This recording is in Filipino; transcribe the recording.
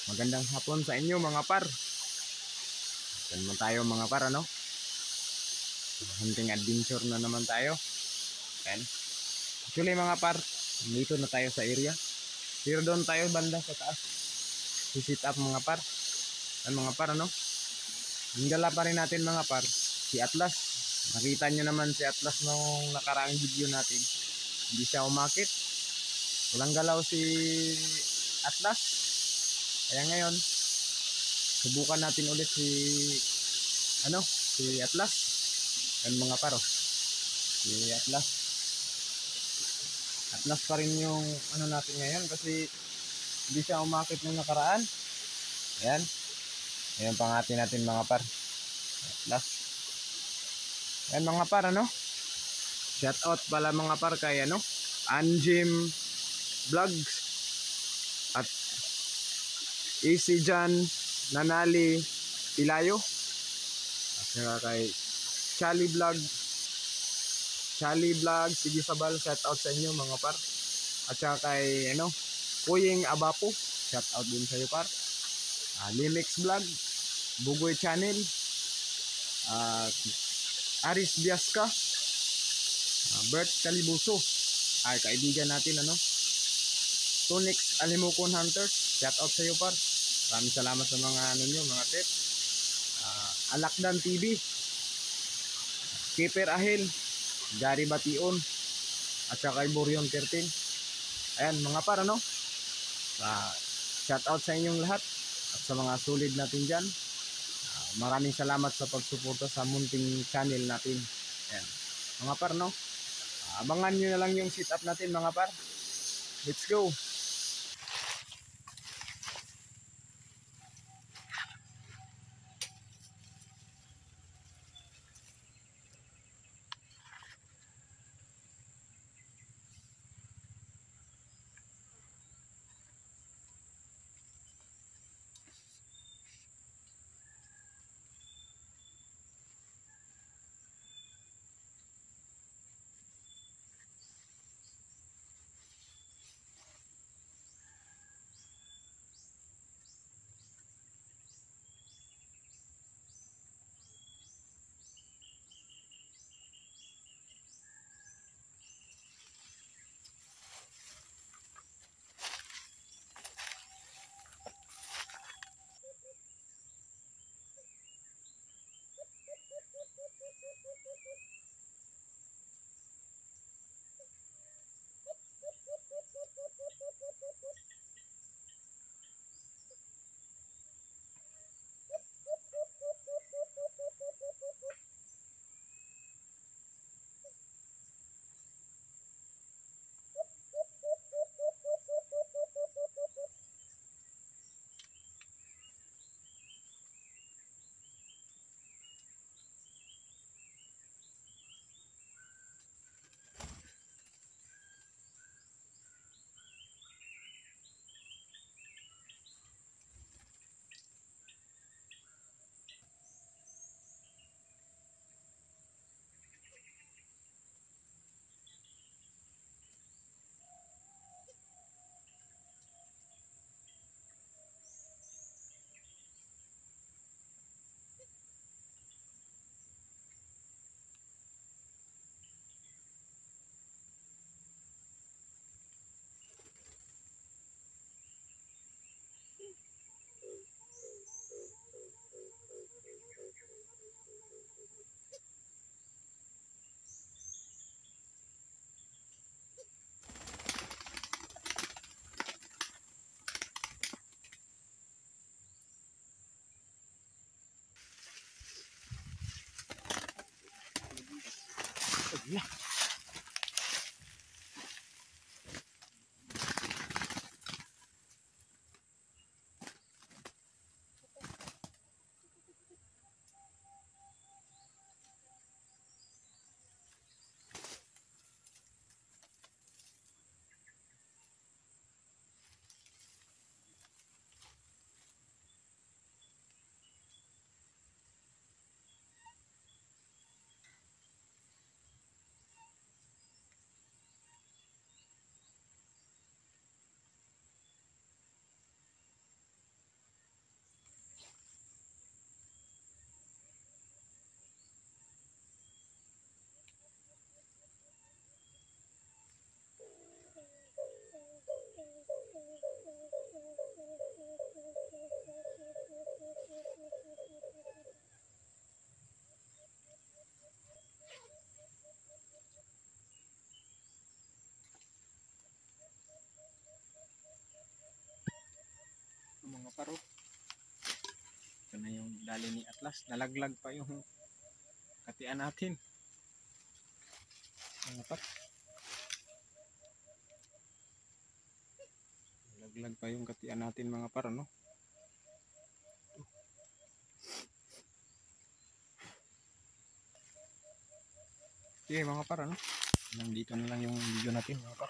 Magandang hapon sa inyo mga par. Saan naman tayo mga par, ano? Hunting adventure na naman tayo. Ayan. Actually mga par, dito na tayo sa area. Pero doon tayo banda sa taas. Si-sit up mga par. Ayan mga par, ano? Hingala pa rin natin mga par. Si Atlas. Nakita nyo naman si Atlas nung nakaraang video natin. Hindi siya umakit. Walang galaw si Atlas. Kaya ngayon, subukan natin ulit si Atlas. Yan mga paro. Si Atlas. Atlas pa rin yung natin ngayon kasi hindi siya umakit nung nakaraan. Ayan. Ayan pangati natin mga par. Atlas. Ayan mga par, ano? Shout out pala mga par kay Anjim Vlogs at Easy Jan Nanali Pilayo at saka kay Charlie Vlog, sige Sabal, shout out sa inyo mga par. At saka kay Puying Abapo, shout out din sa iyo par. Limix Vlog, Bugoy Channel, Aris Biasca, Bert Calibuso, ay kaibigan natin Tonix Alimukon Hunters, shout out sa iyo par. Maraming salamat sa mga mga tip. Alakdan TV, Keeper Ahil, Gary Bation, at saka kay Borion 13. Ayan mga par, shout out sa inyong lahat at sa mga solid natin dyan. Maraming salamat sa pagsuporta sa munting channel natin. Ayan mga par, abangan nyo na lang yung sit up natin mga par. Let's go. tinali ni Atlas. Nalaglag pa yung katian natin. Mga par. Nalaglag pa yung katian natin mga par, no? Okay mga par, ano? Nandito na lang yung video natin mga par.